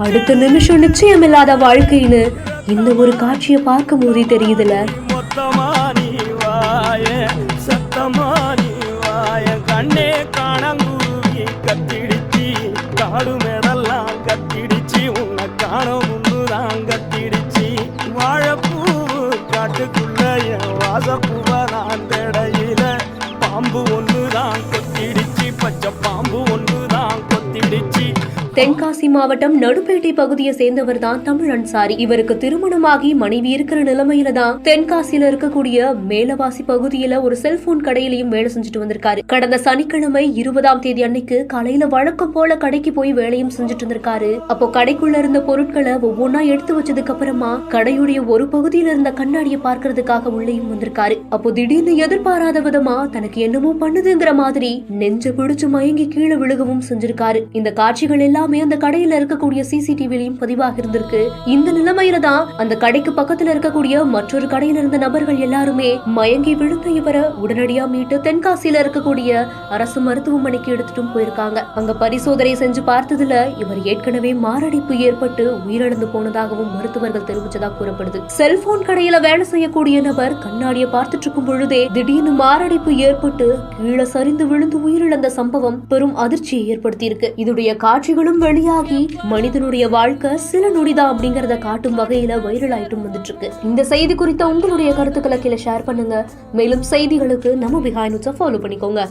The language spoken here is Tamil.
அடுத்த நிமிஷம் நிச்சயமில்லாத வாழ்க்கைன்னு இந்த ஒரு காட்சியை பார்க்கும் போதே தெரியுதுல. கண்ணே காணங்குருவி கத்திடுச்சி காடு மேடெல்லாம் கத்திடுச்சி உன்னை காண முன்னுதான் கத்திடுச்சி வாழைப்பூ காட்டுக்குள்ள என் வாசப்பூவ நான் தேடையில பாம்பு ஒண்ணுதான் கொத்திடுச்சி பச்சை பாம்பு ஒண்ணுதான் கொத்திடுச்சி. தென்காசி மாவட்டம் நடுப்பேட்டை பகுதியை சேர்ந்தவர் தான் தமிழ் அன்சாரி. இவருக்கு திருமணமாகி மனைவி இருக்கிற நிலைமையில தான் தென்காசியில இருக்கக்கூடிய மேலவாசி பகுதியில ஒரு செல்போன் கடையிலையும் வேலை செஞ்சுட்டு வந்திருக்காரு. கடந்த சனிக்கிழமை 20ஆம் தேதி அன்னைக்கு காலையில வழக்கம் போல கடைக்கு போய் வேலையும் செஞ்சுட்டு இருந்திருக்காரு. அப்போ கடைக்குள்ள இருந்த பொருட்களை ஒவ்வொன்னா எடுத்து வச்சதுக்கு அப்புறமா கடையுடைய ஒரு பகுதியில இருந்த கண்ணாடியை பார்க்கறதுக்காக உள்ளேயும் வந்திருக்காரு. அப்போ திடீர்னு எதிர்பாராத விதமா தனக்கு என்னமோ பண்ணுதுங்கிற மாதிரி நெஞ்ச பிடிச்சு மயங்கி கீழே விழுகவும் செஞ்சிருக்காரு. இந்த காட்சிகள் எல்லாம் அந்த கடையில இருக்கக்கூடிய சிசிடிவிலையும் பதிவாக இருந்திருக்கு. இந்த நிலைமையில தான் அந்த கடைக்கு பக்கத்துல இருக்கக்கூடிய மற்றொரு கடையில இருந்த நபர்கள் எல்லாருமே மயங்கி விழுந்த இவரை உடனடியா மீட்டு தென்காசியில இருக்கக்கூடிய அரசு மருத்துவமனைக்கு எடுத்துட்டும் போயிருக்காங்க. அங்க பரிசோதனை செஞ்சு பார்த்ததுல இவர் ஏற்கனவே மாரடைப்பு ஏற்பட்டு உயிரிழந்து போனதாகவும் மருத்துவர்கள் தெரிவிச்சதா கூறப்படுது. செல்போன் கடையில வேலை செய்யக்கூடிய நபர் கண்ணாடியை பார்த்துட்டு இருக்கும் பொழுதே திடீர்னு மாரடைப்பு ஏற்பட்டு கீழே சரிந்து விழுந்து உயிரிழந்த சம்பவம் பெரும் அதிர்ச்சியை ஏற்படுத்தி இருக்கு. இதுடைய காட்சிகளும் வெளியாகி மனிதனுடைய வாழ்க்கை சில நொடிதான் அப்படிங்கறத காட்டும் வகையில வைரல் ஆயிட்டும் வந்துட்டு இருக்கு. இந்த செய்தி குறித்த உங்களுடைய கருத்துக்களை கீழே ஷேர் பண்ணுங்க. மேலும் செய்திகளுக்கு நம்ம பிஹைண்ட் நியூஸை ஃபாலோ பண்ணிக்கோங்க.